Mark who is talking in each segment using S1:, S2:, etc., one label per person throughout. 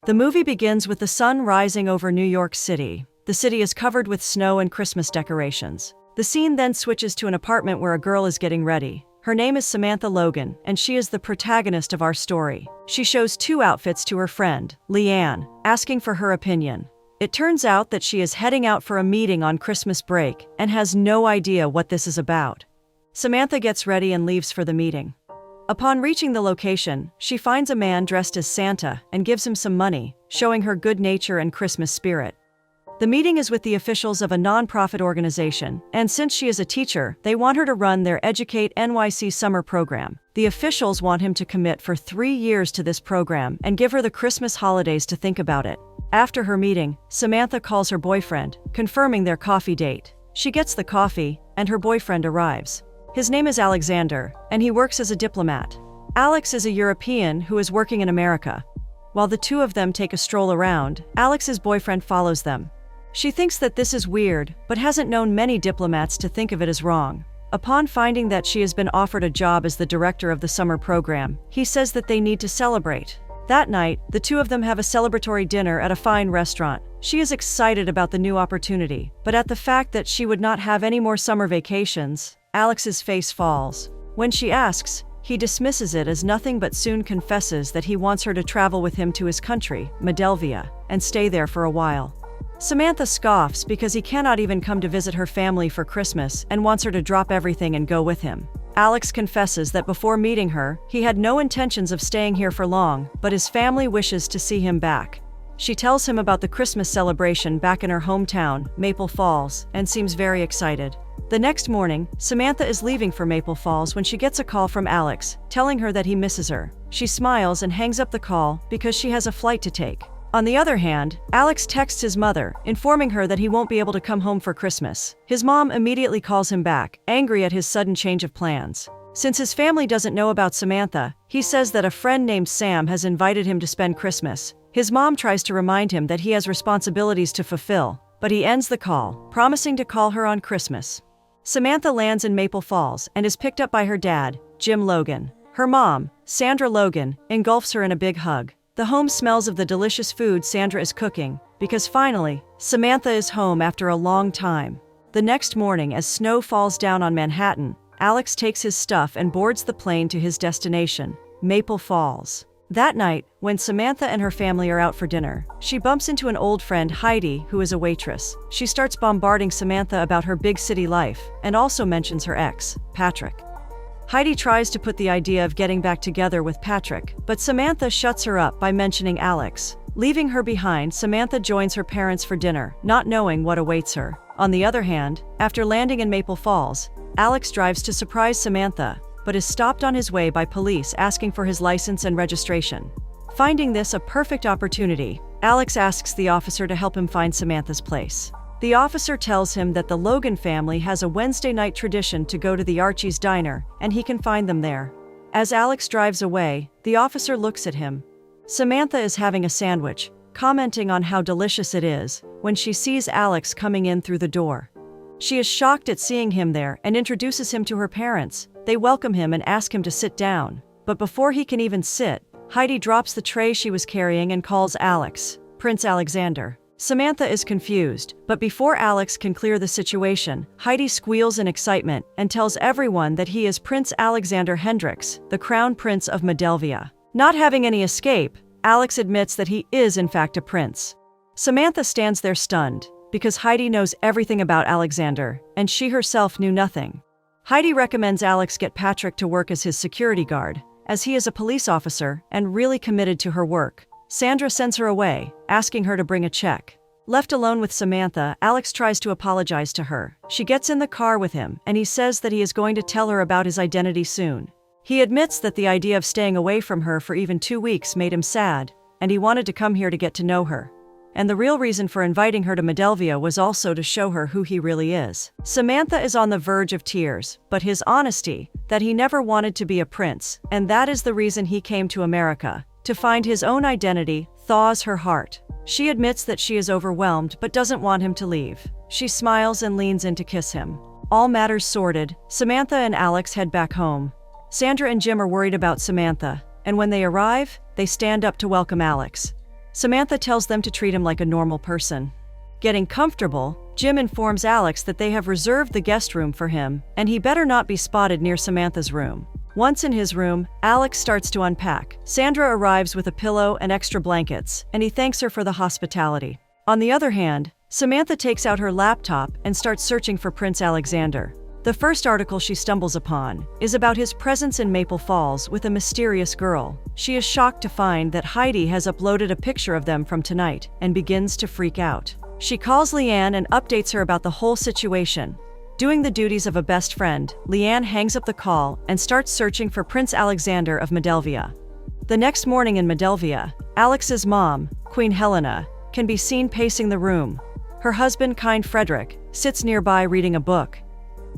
S1: The movie begins with the sun rising over New York City. The city is covered with snow and Christmas decorations. The scene then switches to an apartment where a girl is getting ready. Her name is Samantha Logan, and she is the protagonist of our story. She shows 2 outfits to her friend, Leanne, asking for her opinion. It turns out that she is heading out for a meeting on Christmas break and has no idea what this is about. Samantha gets ready and leaves for the meeting. Upon reaching the location, she finds a man dressed as Santa and gives him some money, showing her good nature and Christmas spirit. The meeting is with the officials of a non-profit organization, and since she is a teacher, they want her to run their Educate NYC summer program. The officials want him to commit for 3 years to this program and give her the Christmas holidays to think about it. After her meeting, Samantha calls her boyfriend, confirming their coffee date. She gets the coffee, and her boyfriend arrives. His name is Alexander, and he works as a diplomat. Alex is a European who is working in America. While the 2 of them take a stroll around, Alex's boyfriend follows them. She thinks that this is weird, but hasn't known many diplomats to think of it as wrong. Upon finding that she has been offered a job as the director of the summer program, he says that they need to celebrate. That night, the 2 of them have a celebratory dinner at a fine restaurant. She is excited about the new opportunity, but at the fact that she would not have any more summer vacations, Alex's face falls. When she asks, he dismisses it as nothing but soon confesses that he wants her to travel with him to his country, Moldavia, and stay there for a while. Samantha scoffs because he cannot even come to visit her family for Christmas and wants her to drop everything and go with him. Alex confesses that before meeting her, he had no intentions of staying here for long, but his family wishes to see him back. She tells him about the Christmas celebration back in her hometown, Maple Falls, and seems very excited. The next morning, Samantha is leaving for Maple Falls when she gets a call from Alex, telling her that he misses her. She smiles and hangs up the call because she has a flight to take. On the other hand, Alex texts his mother, informing her that he won't be able to come home for Christmas. His mom immediately calls him back, angry at his sudden change of plans. Since his family doesn't know about Samantha, he says that a friend named Sam has invited him to spend Christmas. His mom tries to remind him that he has responsibilities to fulfill, but he ends the call, promising to call her on Christmas. Samantha lands in Maple Falls and is picked up by her dad, Jim Logan. Her mom, Sandra Logan, engulfs her in a big hug. The home smells of the delicious food Sandra is cooking, because finally, Samantha is home after a long time. The next morning, as snow falls down on Manhattan, Alex takes his stuff and boards the plane to his destination, Maple Falls. That night, when Samantha and her family are out for dinner, she bumps into an old friend, Heidi, who is a waitress. She starts bombarding Samantha about her big city life, and also mentions her ex, Patrick. Heidi tries to put the idea of getting back together with Patrick, but Samantha shuts her up by mentioning Alex. Leaving her behind, Samantha joins her parents for dinner, not knowing what awaits her. On the other hand, after landing in Maple Falls, Alex drives to surprise Samantha, but is stopped on his way by police asking for his license and registration. Finding this a perfect opportunity, Alex asks the officer to help him find Samantha's place. The officer tells him that the Logan family has a Wednesday night tradition to go to the Archie's Diner, and he can find them there. As Alex drives away, the officer looks at him. Samantha is having a sandwich, commenting on how delicious it is, when she sees Alex coming in through the door. She is shocked at seeing him there and introduces him to her parents. They welcome him and ask him to sit down, but before he can even sit, Heidi drops the tray she was carrying and calls Alex, Prince Alexander. Samantha is confused, but before Alex can clear the situation, Heidi squeals in excitement and tells everyone that he is Prince Alexander Hendricks, the Crown Prince of Moldavia. Not having any escape, Alex admits that he is in fact a prince. Samantha stands there stunned, because Heidi knows everything about Alexander, and she herself knew nothing. Heidi recommends Alex get Patrick to work as his security guard, as he is a police officer and really committed to her work. Sandra sends her away, asking her to bring a check. Left alone with Samantha, Alex tries to apologize to her. She gets in the car with him, and he says that he is going to tell her about his identity soon. He admits that the idea of staying away from her for even 2 weeks made him sad, and he wanted to come here to get to know her. And the real reason for inviting her to Moldavia was also to show her who he really is. Samantha is on the verge of tears, but his honesty, that he never wanted to be a prince, and that is the reason he came to America, to find his own identity, thaws her heart. She admits that she is overwhelmed but doesn't want him to leave. She smiles and leans in to kiss him. All matters sorted, Samantha and Alex head back home. Sandra and Jim are worried about Samantha, and when they arrive, they stand up to welcome Alex. Samantha tells them to treat him like a normal person. Getting comfortable, Jim informs Alex that they have reserved the guest room for him, and he better not be spotted near Samantha's room. Once in his room, Alex starts to unpack. Sandra arrives with a pillow and extra blankets, and he thanks her for the hospitality. On the other hand, Samantha takes out her laptop and starts searching for Prince Alexander. The first article she stumbles upon is about his presence in Maple Falls with a mysterious girl. She is shocked to find that Heidi has uploaded a picture of them from tonight and begins to freak out. She calls Leanne and updates her about the whole situation. Doing the duties of a best friend, Leanne hangs up the call and starts searching for Prince Alexander of Medelvia. The next morning in Medelvia, Alex's mom, Queen Helena, can be seen pacing the room. Her husband, kind Frederick, sits nearby reading a book.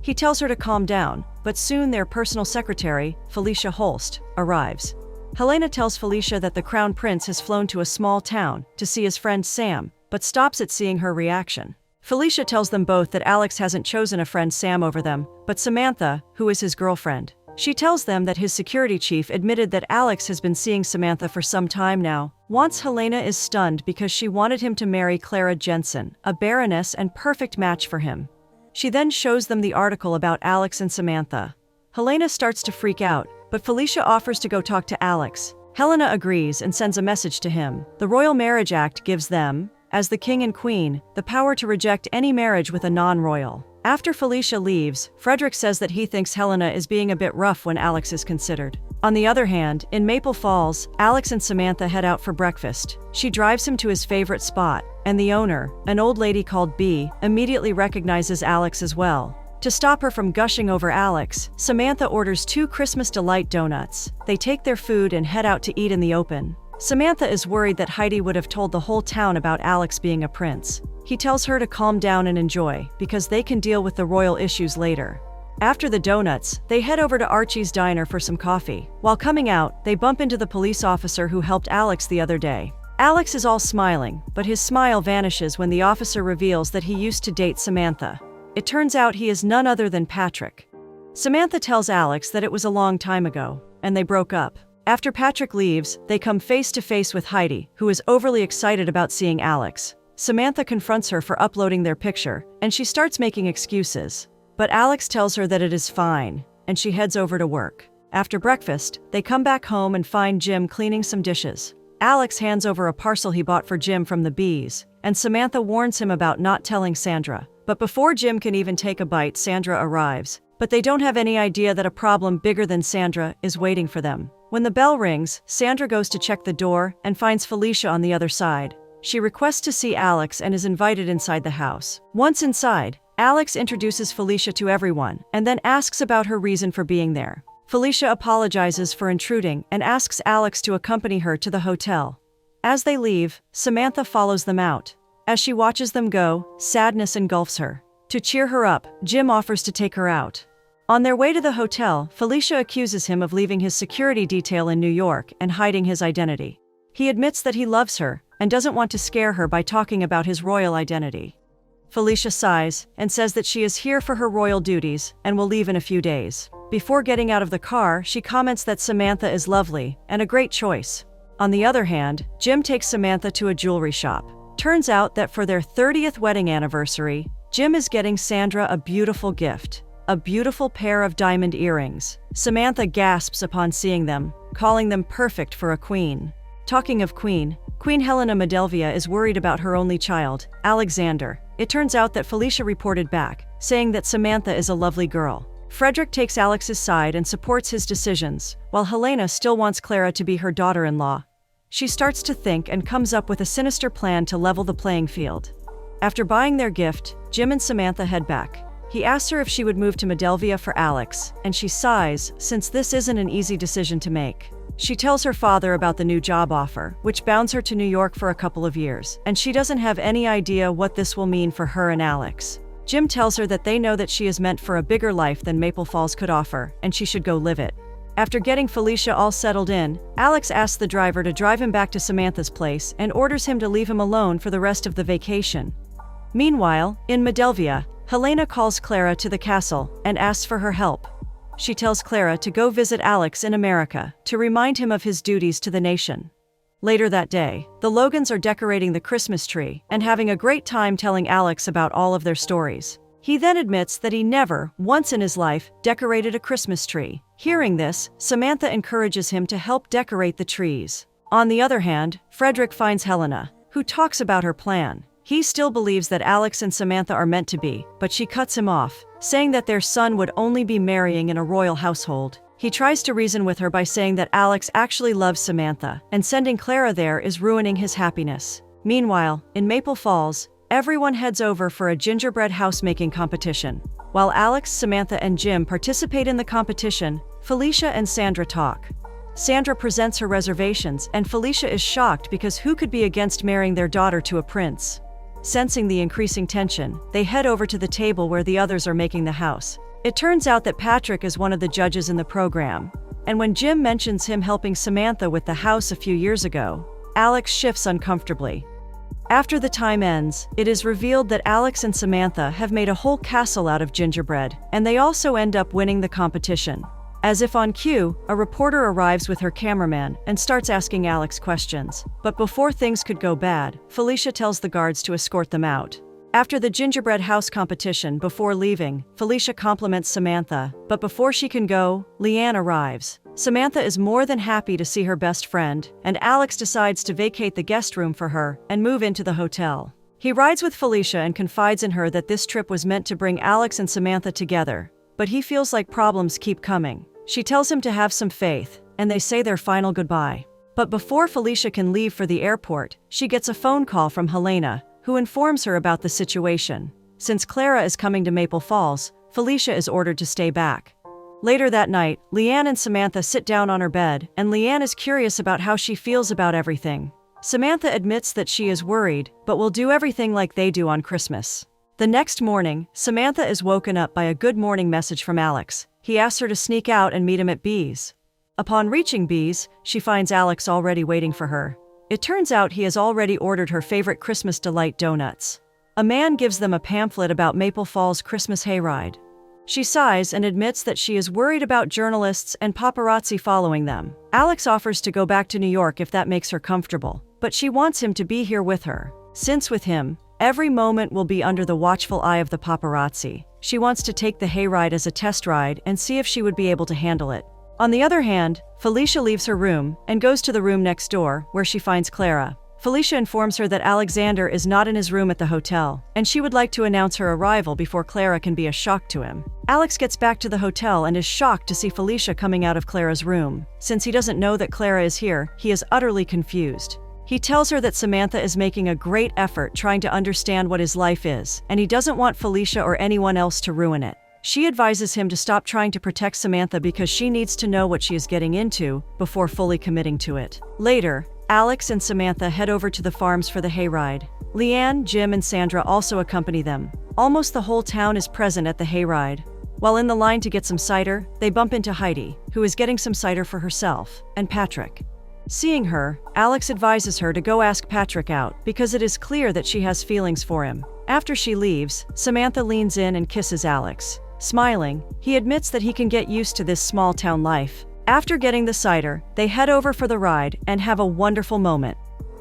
S1: He tells her to calm down, but soon their personal secretary, Felicia Holst, arrives. Helena tells Felicia that the Crown Prince has flown to a small town to see his friend Sam, but stops at seeing her reaction. Felicia tells them both that Alex hasn't chosen a friend Sam over them, but Samantha, who is his girlfriend. She tells them that his security chief admitted that Alex has been seeing Samantha for some time now. Once Helena is stunned because she wanted him to marry Clara Jensen, a baroness and perfect match for him. She then shows them the article about Alex and Samantha. Helena starts to freak out, but Felicia offers to go talk to Alex. Helena agrees and sends a message to him. The Royal Marriage Act gives them, as the king and queen, the power to reject any marriage with a non-royal. After Felicia leaves, Frederick says that he thinks Helena is being a bit rough when Alex is considered. On the other hand, in Maple Falls, Alex and Samantha head out for breakfast. She drives him to his favorite spot, and the owner, an old lady called Bee, immediately recognizes Alex as well. To stop her from gushing over Alex, Samantha orders 2 Christmas Delight donuts. They take their food and head out to eat in the open. Samantha is worried that Heidi would have told the whole town about Alex being a prince. He tells her to calm down and enjoy, because they can deal with the royal issues later. After the donuts, they head over to Archie's diner for some coffee. While coming out, they bump into the police officer who helped Alex the other day. Alex is all smiling, but his smile vanishes when the officer reveals that he used to date Samantha. It turns out he is none other than Patrick. Samantha tells Alex that it was a long time ago, and they broke up. After Patrick leaves, they come face to face with Heidi, who is overly excited about seeing Alex. Samantha confronts her for uploading their picture, and she starts making excuses. But Alex tells her that it is fine, and she heads over to work. After breakfast, they come back home and find Jim cleaning some dishes. Alex hands over a parcel he bought for Jim from the Bees, and Samantha warns him about not telling Sandra. But before Jim can even take a bite, Sandra arrives. But they don't have any idea that a problem bigger than Sandra is waiting for them. When the bell rings, Sandra goes to check the door and finds Felicia on the other side. She requests to see Alex and is invited inside the house. Once inside, Alex introduces Felicia to everyone and then asks about her reason for being there. Felicia apologizes for intruding and asks Alex to accompany her to the hotel. As they leave, Samantha follows them out. As she watches them go, sadness engulfs her. To cheer her up, Jim offers to take her out. On their way to the hotel, Felicia accuses him of leaving his security detail in New York and hiding his identity. He admits that he loves her and doesn't want to scare her by talking about his royal identity. Felicia sighs and says that she is here for her royal duties and will leave in a few days. Before getting out of the car, she comments that Samantha is lovely and a great choice. On the other hand, Jim takes Samantha to a jewelry shop. Turns out that for their 30th wedding anniversary, Jim is getting Sandra a beautiful gift. A beautiful pair of diamond earrings. Samantha gasps upon seeing them, calling them perfect for a queen. Talking of Queen Helena Medelvia is worried about her only child, Alexander. It turns out that Felicia reported back, saying that Samantha is a lovely girl. Frederick takes Alex's side and supports his decisions, while Helena still wants Clara to be her daughter-in-law. She starts to think and comes up with a sinister plan to level the playing field. After buying their gift, Jim and Samantha head back. He asks her if she would move to Medelvia for Alex, and she sighs, since this isn't an easy decision to make. She tells her father about the new job offer, which bounds her to New York for a couple of years, and she doesn't have any idea what this will mean for her and Alex. Jim tells her that they know that she is meant for a bigger life than Maple Falls could offer, and she should go live it. After getting Felicia all settled in, Alex asks the driver to drive him back to Samantha's place and orders him to leave him alone for the rest of the vacation. Meanwhile, in Medelvia, Helena calls Clara to the castle and asks for her help. She tells Clara to go visit Alex in America to remind him of his duties to the nation. Later that day, the Logans are decorating the Christmas tree and having a great time telling Alex about all of their stories. He then admits that he never, once in his life, decorated a Christmas tree. Hearing this, Samantha encourages him to help decorate the trees. On the other hand, Frederick finds Helena, who talks about her plan. He still believes that Alex and Samantha are meant to be, but she cuts him off, saying that their son would only be marrying in a royal household. He tries to reason with her by saying that Alex actually loves Samantha, and sending Clara there is ruining his happiness. Meanwhile, in Maple Falls, everyone heads over for a gingerbread housemaking competition. While Alex, Samantha, and Jim participate in the competition, Felicia and Sandra talk. Sandra presents her reservations, and Felicia is shocked because who could be against marrying their daughter to a prince? Sensing the increasing tension, they head over to the table where the others are making the house. It turns out that Patrick is one of the judges in the program. And when Jim mentions him helping Samantha with the house a few years ago, Alex shifts uncomfortably. After the time ends, it is revealed that Alex and Samantha have made a whole castle out of gingerbread, and they also end up winning the competition. As if on cue, a reporter arrives with her cameraman and starts asking Alex questions. But before things could go bad, Felicia tells the guards to escort them out. After the gingerbread house competition, before leaving, Felicia compliments Samantha, but before she can go, Leanne arrives. Samantha is more than happy to see her best friend, and Alex decides to vacate the guest room for her and move into the hotel. He rides with Felicia and confides in her that this trip was meant to bring Alex and Samantha together, but he feels like problems keep coming. She tells him to have some faith, and they say their final goodbye. But before Felicia can leave for the airport, she gets a phone call from Helena, who informs her about the situation. Since Clara is coming to Maple Falls, Felicia is ordered to stay back. Later that night, Leanne and Samantha sit down on her bed, and Leanne is curious about how she feels about everything. Samantha admits that she is worried, but will do everything like they do on Christmas. The next morning, Samantha is woken up by a good morning message from Alex. He asks her to sneak out and meet him at Bee's. Upon reaching Bee's, she finds Alex already waiting for her. It turns out he has already ordered her favorite Christmas delight donuts. A man gives them a pamphlet about Maple Falls' Christmas hayride. She sighs and admits that she is worried about journalists and paparazzi following them. Alex offers to go back to New York if that makes her comfortable, but she wants him to be here with her. Since with him, every moment will be under the watchful eye of the paparazzi. She wants to take the hayride as a test ride and see if she would be able to handle it. On the other hand, Felicia leaves her room and goes to the room next door, where she finds Clara. Felicia informs her that Alexander is not in his room at the hotel, and she would like to announce her arrival before Clara can be a shock to him. Alex gets back to the hotel and is shocked to see Felicia coming out of Clara's room. Since he doesn't know that Clara is here, he is utterly confused. He tells her that Samantha is making a great effort trying to understand what his life is, and he doesn't want Felicia or anyone else to ruin it. She advises him to stop trying to protect Samantha because she needs to know what she is getting into before fully committing to it. Later, Alex and Samantha head over to the farms for the hayride. Leanne, Jim, and Sandra also accompany them. Almost the whole town is present at the hayride. While in the line to get some cider, they bump into Heidi, who is getting some cider for herself, and Patrick. Seeing her, Alex advises her to go ask Patrick out because it is clear that she has feelings for him. After she leaves, Samantha leans in and kisses Alex. Smiling, he admits that he can get used to this small-town life. After getting the cider, they head over for the ride and have a wonderful moment.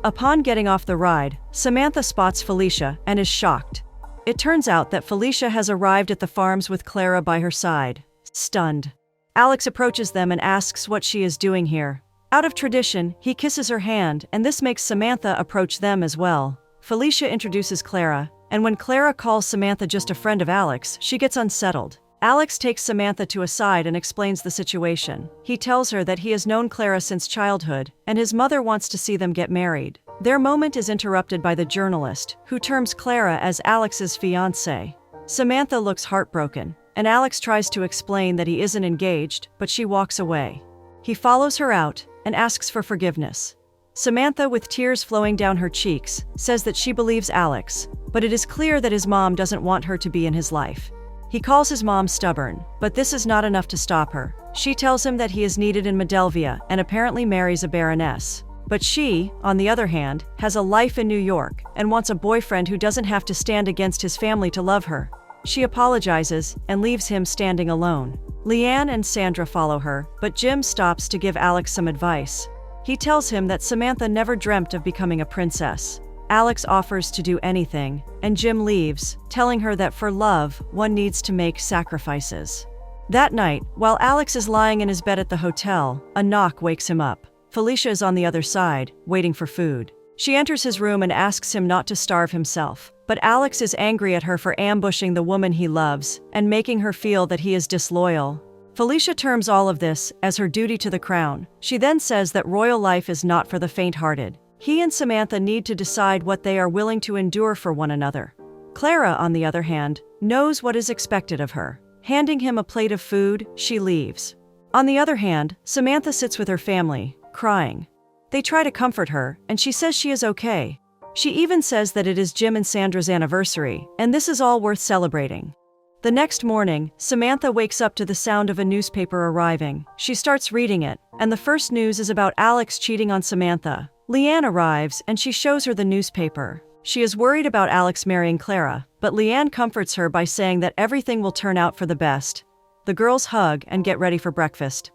S1: Upon getting off the ride, Samantha spots Felicia and is shocked. It turns out that Felicia has arrived at the farms with Clara by her side. Stunned, Alex approaches them and asks what she is doing here. Out of tradition, he kisses her hand, and this makes Samantha approach them as well. Felicia introduces Clara, and when Clara calls Samantha just a friend of Alex, she gets unsettled. Alex takes Samantha to a side and explains the situation. He tells her that he has known Clara since childhood, and his mother wants to see them get married. Their moment is interrupted by the journalist, who terms Clara as Alex's fiancée. Samantha looks heartbroken, and Alex tries to explain that he isn't engaged, but she walks away. He follows her out and asks for forgiveness. Samantha, with tears flowing down her cheeks, says that she believes Alex, but it is clear that his mom doesn't want her to be in his life. He calls his mom stubborn, but this is not enough to stop her. She tells him that he is needed in Moldavia and apparently marries a baroness. But she, on the other hand, has a life in New York and wants a boyfriend who doesn't have to stand against his family to love her. She apologizes and leaves him standing alone. Leanne and Sandra follow her, but Jim stops to give Alex some advice. He tells him that Samantha never dreamt of becoming a princess. Alex offers to do anything, and Jim leaves, telling her that for love, one needs to make sacrifices. That night, while Alex is lying in his bed at the hotel, a knock wakes him up. Felicia is on the other side, waiting for food. She enters his room and asks him not to starve himself, but Alex is angry at her for ambushing the woman he loves and making her feel that he is disloyal. Felicia terms all of this as her duty to the crown. She then says that royal life is not for the faint-hearted. He and Samantha need to decide what they are willing to endure for one another. Clara, on the other hand, knows what is expected of her. Handing him a plate of food, she leaves. On the other hand, Samantha sits with her family, crying. They try to comfort her, and she says she is okay. She even says that it is Jim and Sandra's anniversary, and this is all worth celebrating. The next morning, Samantha wakes up to the sound of a newspaper arriving. She starts reading it, and the first news is about Alex cheating on Samantha. Leanne arrives, and she shows her the newspaper. She is worried about Alex marrying Clara, but Leanne comforts her by saying that everything will turn out for the best. The girls hug and get ready for breakfast.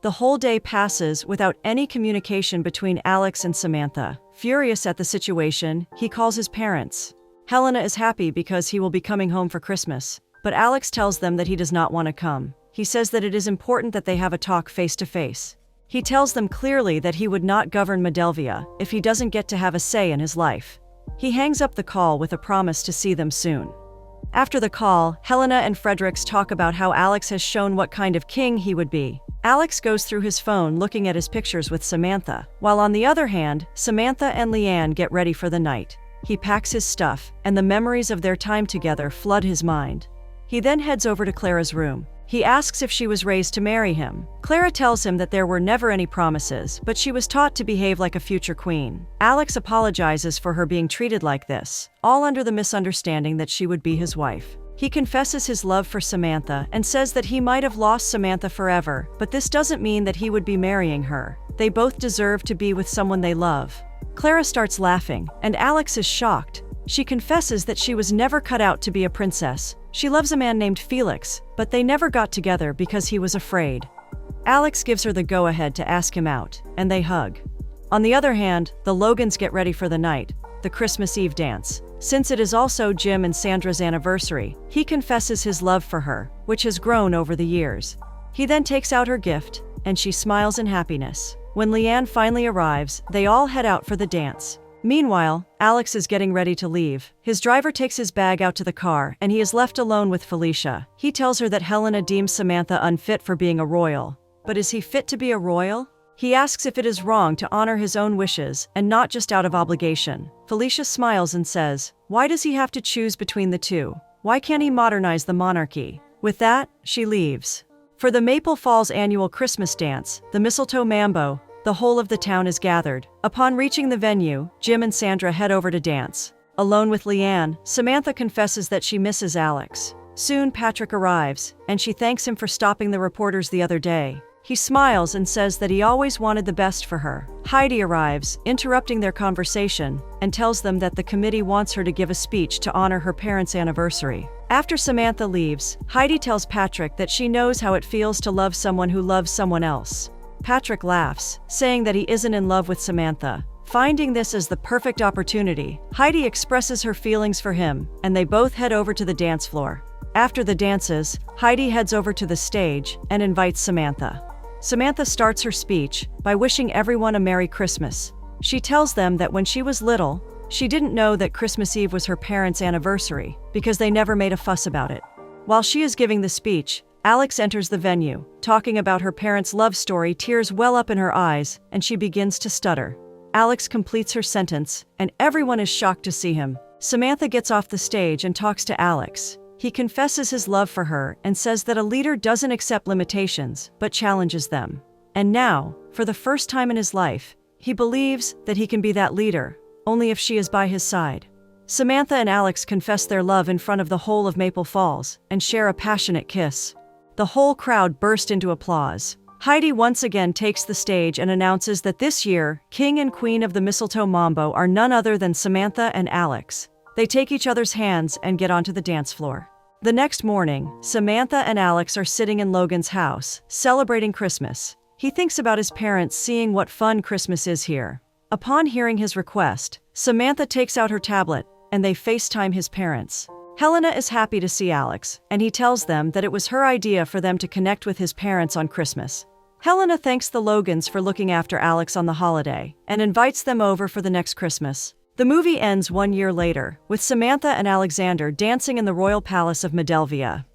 S1: The whole day passes without any communication between Alex and Samantha. Furious at the situation, he calls his parents. Helena is happy because he will be coming home for Christmas, but Alex tells them that he does not want to come. He says that it is important that they have a talk face to face. He tells them clearly that he would not govern Moldavia if he doesn't get to have a say in his life. He hangs up the call with a promise to see them soon. After the call, Helena and Fredericks talk about how Alex has shown what kind of king he would be. Alex goes through his phone looking at his pictures with Samantha, while on the other hand, Samantha and Leanne get ready for the night. He packs his stuff, and the memories of their time together flood his mind. He then heads over to Clara's room. He asks if she was raised to marry him. Clara tells him that there were never any promises, but she was taught to behave like a future queen. Alex apologizes for her being treated like this, all under the misunderstanding that she would be his wife. He confesses his love for Samantha and says that he might have lost Samantha forever, but this doesn't mean that he would be marrying her. They both deserve to be with someone they love. Clara starts laughing, and Alex is shocked. She confesses that she was never cut out to be a princess. She loves a man named Felix, but they never got together because he was afraid. Alex gives her the go-ahead to ask him out, and they hug. On the other hand, the Logans get ready for the night, the Christmas Eve dance. Since it is also Jim and Sandra's anniversary, he confesses his love for her, which has grown over the years. He then takes out her gift, and she smiles in happiness. When Leanne finally arrives, they all head out for the dance. Meanwhile, Alex is getting ready to leave. His driver takes his bag out to the car, and he is left alone with Felicia. He tells her that Helena deems Samantha unfit for being a royal. But is he fit to be a royal? He asks if it is wrong to honor his own wishes, and not just out of obligation. Felicia smiles and says, "Why does he have to choose between the two? Why can't he modernize the monarchy?" With that, she leaves. For the Maple Falls annual Christmas dance, the Mistletoe Mambo, the whole of the town is gathered. Upon reaching the venue, Jim and Sandra head over to dance. Alone with Leanne, Samantha confesses that she misses Alex. Soon Patrick arrives, and she thanks him for stopping the reporters the other day. He smiles and says that he always wanted the best for her. Heidi arrives, interrupting their conversation, and tells them that the committee wants her to give a speech to honor her parents' anniversary. After Samantha leaves, Heidi tells Patrick that she knows how it feels to love someone who loves someone else. Patrick laughs, saying that he isn't in love with Samantha. Finding this as the perfect opportunity, Heidi expresses her feelings for him, and they both head over to the dance floor. After the dances, Heidi heads over to the stage and invites Samantha. Samantha starts her speech by wishing everyone a Merry Christmas. She tells them that when she was little, she didn't know that Christmas Eve was her parents' anniversary because they never made a fuss about it. While she is giving the speech, Alex enters the venue. Talking about her parents' love story, tears well up in her eyes, and she begins to stutter. Alex completes her sentence, and everyone is shocked to see him. Samantha gets off the stage and talks to Alex. He confesses his love for her and says that a leader doesn't accept limitations, but challenges them. And now, for the first time in his life, he believes that he can be that leader, only if she is by his side. Samantha and Alex confess their love in front of the whole of Maple Falls and share a passionate kiss. The whole crowd burst into applause. Heidi once again takes the stage and announces that this year, King and Queen of the Mistletoe Mambo are none other than Samantha and Alex. They take each other's hands and get onto the dance floor. The next morning, Samantha and Alex are sitting in Logan's house, celebrating Christmas. He thinks about his parents seeing what fun Christmas is here. Upon hearing his request, Samantha takes out her tablet, and they FaceTime his parents. Helena is happy to see Alex, and he tells them that it was her idea for them to connect with his parents on Christmas. Helena thanks the Logans for looking after Alex on the holiday, and invites them over for the next Christmas. The movie ends 1 year later, with Samantha and Alexander dancing in the royal palace of Medelvia.